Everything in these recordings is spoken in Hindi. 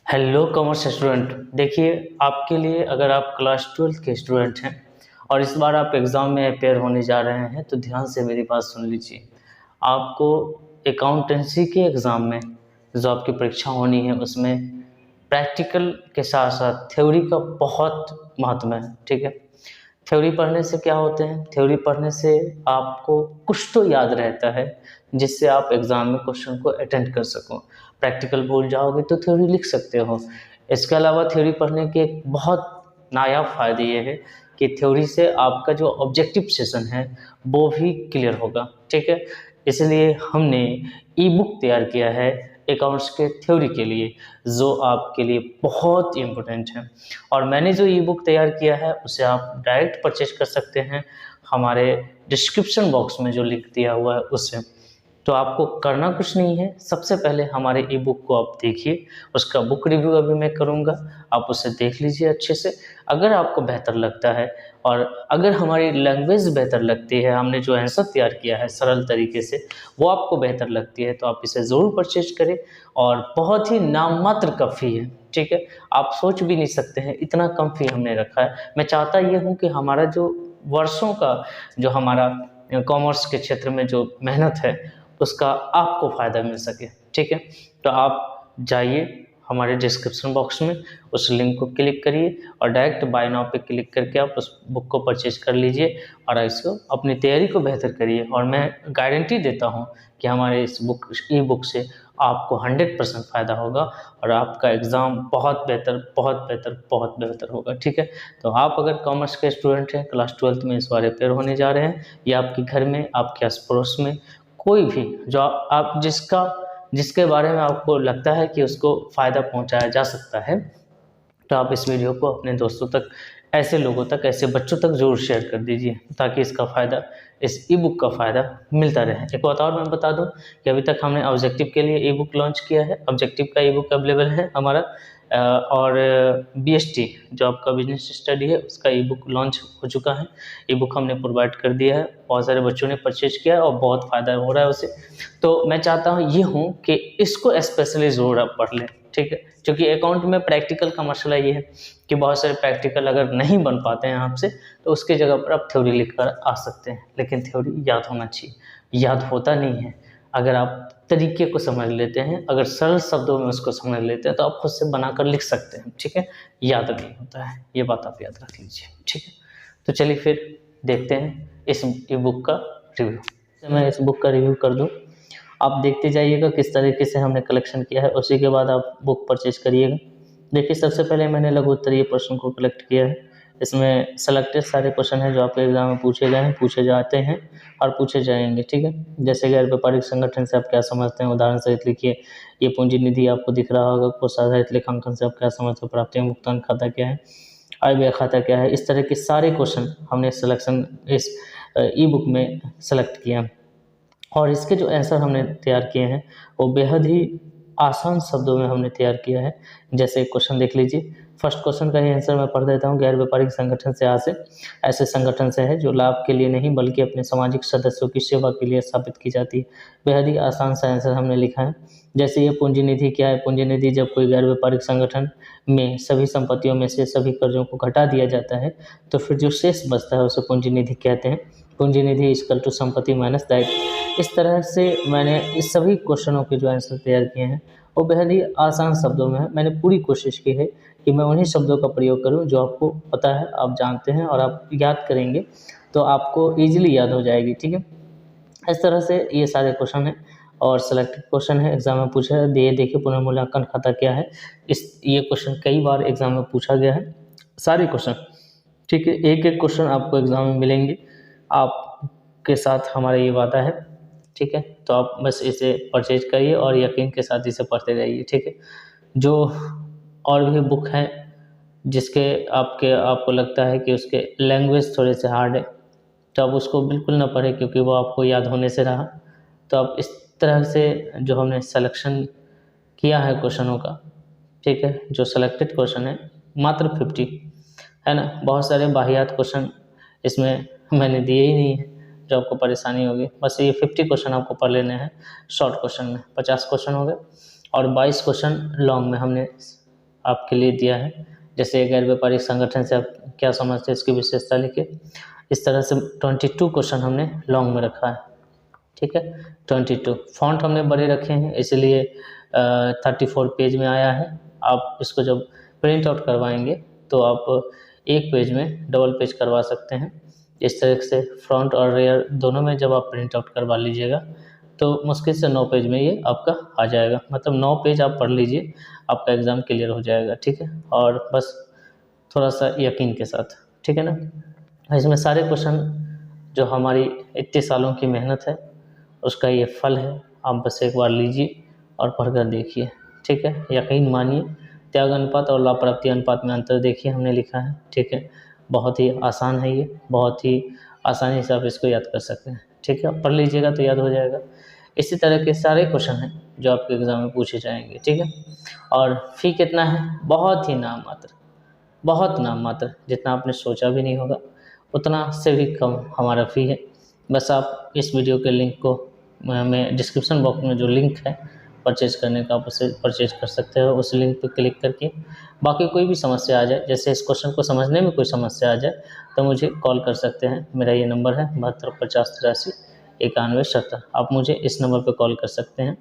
Hello commerce student. देखिए, आपके लिए अगर आप क्लास 12 के स्टूडेंट हैं और इस बार आप एग्ज़ाम में अपेयर होने जा रहे हैं तो ध्यान से मेरी बात सुन लीजिए। आपको अकाउंटेंसी के एग्ज़ाम में जो आपकी परीक्षा होनी है उसमें प्रैक्टिकल के साथ साथ थ्योरी का बहुत महत्व है। ठीक है, थ्योरी पढ़ने से क्या होते हैं, थ्योरी पढ़ने से आपको कुछ तो याद रहता है जिससे आप एग्ज़ाम में क्वेश्चन को अटेंड कर सको। प्रैक्टिकल भूल जाओगे तो थ्योरी लिख सकते हो। इसके अलावा थ्योरी पढ़ने के एक बहुत नायाब फ़ायदे ये है कि थ्योरी से आपका जो ऑब्जेक्टिव सेशन है वो भी क्लियर होगा। ठीक है, इसलिए हमने ई बुक तैयार किया है अकाउंट्स के थ्योरी के लिए, जो आपके लिए बहुत इम्पोर्टेंट है। और मैंने जो ई बुक तैयार किया है उसे आप डायरेक्ट परचेज कर सकते हैं हमारे डिस्क्रिप्शन बॉक्स में जो लिंक दिया हुआ है उससे। तो आपको करना कुछ नहीं है, सबसे पहले हमारे ई बुक को आप देखिए, उसका बुक रिव्यू अभी मैं करूँगा, आप उसे देख लीजिए अच्छे से। अगर आपको बेहतर लगता है और अगर हमारी लैंग्वेज बेहतर लगती है, हमने जो आंसर तैयार किया है सरल तरीके से वो आपको बेहतर लगती है तो आप इसे ज़रूर परचेज करें। और बहुत ही नाम मात्र का फ़ी है। ठीक है, आप सोच भी नहीं सकते हैं इतना कम फ़ी हमने रखा है। मैं चाहता ये हूँ कि हमारा जो वर्षों का जो हमारा कॉमर्स के क्षेत्र में जो मेहनत है उसका आपको फ़ायदा मिल सके। ठीक है, तो आप जाइए हमारे डिस्क्रिप्शन बॉक्स में, उस लिंक को क्लिक करिए और डायरेक्ट बाय नाउ पे क्लिक करके आप उस बुक को परचेज कर लीजिए और इसको अपनी तैयारी को बेहतर करिए। और मैं गारंटी देता हूँ कि हमारे इस ई बुक से आपको 100% फ़ायदा होगा और आपका एग्ज़ाम बहुत बेहतर बहुत बेहतर बहुत बेहतर होगा। ठीक है, तो आप अगर कॉमर्स के स्टूडेंट हैं, क्लास 12th में इस बार अपेयर होने जा रहे हैं या आपके घर में, आपके आस पड़ोस में कोई भी जो आप जिसके बारे में आपको लगता है कि उसको फ़ायदा पहुंचाया जा सकता है, तो आप इस वीडियो को अपने दोस्तों तक, ऐसे लोगों तक, ऐसे बच्चों तक ज़रूर शेयर कर दीजिए ताकि इसका फ़ायदा, इस ई बुक का फ़ायदा मिलता रहे। एक बात और मैं बता दूं कि अभी तक हमने ऑब्जेक्टिव के लिए ई बुक लॉन्च किया है। ऑब्जेक्टिव का ई बुक अवेलेबल है हमारा और बीएसटी जो आपका बिजनेस स्टडी है उसका ई बुक लॉन्च हो चुका है। ई बुक हमने प्रोवाइड कर दिया है, बहुत सारे बच्चों ने परचेज किया है और बहुत फ़ायदा हो रहा है उसे। तो मैं चाहता हूँ कि इसको स्पेशली ज़रूर आप पढ़ लें। ठीक है, क्योंकि अकाउंट में प्रैक्टिकल का मसला ये है कि बहुत सारे प्रैक्टिकल अगर नहीं बन पाते हैं आपसे तो उसके जगह पर आप थ्योरी लिख कर आ सकते हैं, लेकिन थ्योरी याद होना चाहिए। याद होता नहीं है। अगर आप तरीके को समझ लेते हैं, अगर सरल शब्दों में उसको समझ लेते हैं तो आप खुद से बनाकर लिख सकते हैं। ठीक है, याद नहीं होता है, ये बात आप याद रख लीजिए। ठीक है, तो चलिए फिर देखते हैं इस ई बुक का रिव्यू। मैं इस बुक का रिव्यू कर दूं, आप देखते जाइएगा किस तरीके से हमने कलेक्शन किया है, उसी के बाद आप बुक परचेज करिएगा। देखिए, सबसे पहले मैंने लघु उत्तरीय प्रश्न को कलेक्ट किया है। इसमें सेलेक्टेड सारे क्वेश्चन हैं जो आपके एग्जाम में पूछे गए हैं, पूछे जाते हैं और पूछे जाएंगे। ठीक है, जैसे गैर व्यापारिक संगठन से आप क्या समझते हैं, उदाहरण सहित लिखिए। ये पूंजी निधि आपको दिख रहा होगा। कोष आधारित लेखांकन से आप क्या समझते हो, प्राप्तियां भुगतान खाता क्या है, आय व्यय खाता क्या है। इस तरह के सारे क्वेश्चन हमने सिलेक्शन इस ई बुक में सेलेक्ट किया और इसके जो आंसर हमने तैयार किए हैं वो बेहद ही आसान शब्दों में हमने तैयार किया है। जैसे क्वेश्चन देख लीजिए, फर्स्ट क्वेश्चन का ही आंसर मैं पढ़ देता हूँ। गैर व्यापारिक संगठन से ऐसे संगठन से है जो लाभ के लिए नहीं बल्कि अपने सामाजिक सदस्यों की सेवा के लिए स्थापित की जाती है। बेहद ही आसान सा आंसर हमने लिखा है। जैसे ये पूंजी निधि क्या है, पूंजी निधि जब कोई गैर व्यापारिक संगठन में सभी संपत्तियों में से सभी कर्जों को घटा दिया जाता है तो फिर जो शेष बचता है उसे पूंजी निधि कहते हैं। पूंजी निधि इक्वल टू संपत्ति माइनस दायित्व। इस तरह से मैंने इस सभी क्वेश्चनों के जो आंसर तैयार किए हैं वो बेहद ही आसान शब्दों में है। मैंने पूरी कोशिश की है कि मैं उन्हीं शब्दों का प्रयोग करूं जो आपको पता है, आप जानते हैं और आप याद करेंगे तो आपको ईजिली याद हो जाएगी। ठीक है, इस तरह से ये सारे क्वेश्चन हैं और सेलेक्टेड क्वेश्चन है, एग्जाम में पूछा है। देखिए, पुनर्मूल्यांकन खाता क्या है, ये क्वेश्चन कई बार एग्जाम में पूछा गया है, सारे क्वेश्चन। ठीक है, एक एक क्वेश्चन आपको एग्जाम में मिलेंगे, आपके साथ हमारा ये वादा है। ठीक है, तो आप बस इसे परचेज करिए और यकीन के साथ इसे पढ़ते जाइए। ठीक है, जो और भी बुक हैं जिसके आपको लगता है कि उसके लैंग्वेज थोड़े से हार्ड है तो आप उसको बिल्कुल ना पढ़ें क्योंकि वो आपको याद होने से रहा। तो आप इस तरह से जो हमने सिलेक्शन किया है क्वेश्चनों का, ठीक है, जो सेलेक्टेड क्वेश्चन है मात्र 50 है ना। बहुत सारे बाहियात क्वेश्चन इसमें मैंने दिए ही नहीं है जो आपको परेशानी होगी। बस ये 50 क्वेश्चन आपको पढ़ लेने हैं। शॉर्ट क्वेश्चन में 50 क्वेश्चन हो गए और 22 क्वेश्चन लॉन्ग में हमने आपके लिए दिया है। जैसे गैर व्यापारिक संगठन से आप क्या समझते हैं, इसकी विशेषता लिखिए। इस तरह से 22 क्वेश्चन हमने लॉन्ग में रखा है, ठीक है। 22 फॉन्ट हमने बड़े रखे हैं, इसलिए 34 पेज में आया है। आप इसको जब प्रिंट आउट करवाएंगे तो आप एक पेज में डबल पेज करवा सकते हैं। इस तरह से फ्रंट और रेयर दोनों में जब आप प्रिंट आउट करवा लीजिएगा तो मुश्किल से 9 पेज में ये आपका आ जाएगा, मतलब 9 पेज आप पढ़ लीजिए, आपका एग्ज़ाम क्लियर हो जाएगा, ठीक है। और बस थोड़ा सा यकीन के साथ, ठीक है ना। इसमें सारे क्वेश्चन जो हमारी इतने सालों की मेहनत है उसका ये फल है। आप बस एक बार लीजिए और पढ़कर देखिए, ठीक है। यकीन मानिए, त्याग अनुपात और लाभप्रप्ति अनुपात में अंतर देखिए हमने लिखा है, ठीक है। बहुत ही आसान है ये, बहुत ही आसानी से आप इसको याद कर सकते हैं, ठीक है। पढ़ लीजिएगा तो याद हो जाएगा। इसी तरह के सारे क्वेश्चन हैं जो आपके एग्ज़ाम में पूछे जाएंगे, ठीक है। और फ़ी कितना है? बहुत ही नाम मात्र, बहुत नाम मात्र, जितना आपने सोचा भी नहीं होगा उतना से भी कम हमारा फ़ी है। बस आप इस वीडियो के लिंक को मैं डिस्क्रिप्शन बॉक्स में जो लिंक है परचेज करने का, आप उसे परचेज कर सकते हो उस लिंक पर क्लिक करके। बाकी कोई भी समस्या आ जाए, जैसे इस क्वेश्चन को समझने में कोई समस्या आ जाए तो मुझे कॉल कर सकते हैं। मेरा ये नंबर है 725083 9170। आप मुझे इस नंबर पर कॉल कर सकते हैं।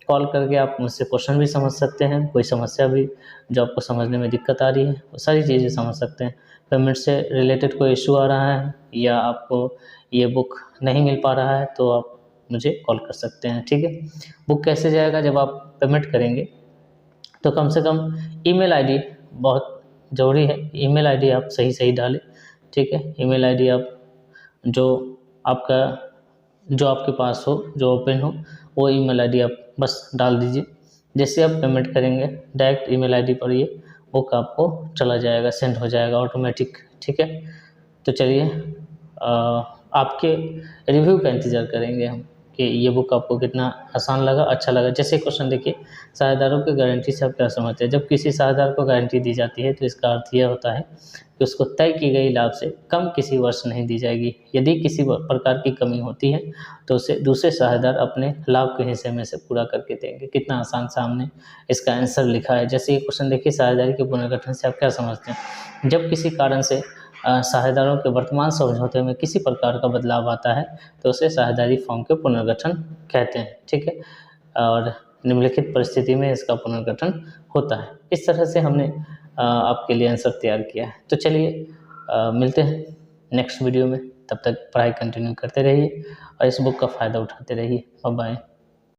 कॉल करके आप मुझसे क्वेश्चन भी समझ सकते हैं, कोई समस्या भी जो आपको समझने में दिक्कत आ रही है वो सारी चीज़ें समझ सकते हैं। पेमेंट से रिलेटेड कोई इशू आ रहा है या आपको ये बुक नहीं मिल पा रहा है तो आप मुझे कॉल कर सकते हैं, ठीक है। बुक कैसे जाएगा? जब आप पेमेंट करेंगे तो कम से कम ईमेल आईडी बहुत ज़रूरी है, ईमेल आईडी आप सही डालें, ठीक है। ईमेल आईडी आप जो आपके पास हो, जो ओपन हो, वो ईमेल आईडी आप बस डाल दीजिए। जैसे आप पेमेंट करेंगे डायरेक्ट ईमेल आईडी पर ये बुक आपको चला जाएगा, सेंड हो जाएगा ऑटोमेटिक, ठीक है। तो चलिए आपके रिव्यू का इंतज़ार करेंगे हम कि ये बुक आपको कितना आसान लगा, अच्छा लगा। जैसे क्वेश्चन देखिए, साझेदारों की गारंटी से आप क्या समझते हैं? जब किसी साझेदार को गारंटी दी जाती है तो इसका अर्थ यह होता है कि उसको तय की गई लाभ से कम किसी वर्ष नहीं दी जाएगी। यदि किसी प्रकार की कमी होती है तो उसे दूसरे साझेदार अपने लाभ के हिस्से में से पूरा करके देंगे। कितना आसान सामने इसका आंसर लिखा है। जैसे ये क्वेश्चन देखिए, साझेदारी के पुनर्गठन से आप क्या समझते हैं? जब किसी कारण से साझेदारों के वर्तमान समझौते में किसी प्रकार का बदलाव आता है तो उसे साझेदारी फॉर्म के पुनर्गठन कहते हैं, ठीक है। और निम्नलिखित परिस्थिति में इसका पुनर्गठन होता है। इस तरह से हमने आपके लिए आंसर तैयार किया है। तो चलिए मिलते हैं नेक्स्ट वीडियो में, तब तक पढ़ाई कंटिन्यू करते रहिए और इस बुक का फ़ायदा उठाते रहिए। Bye bye.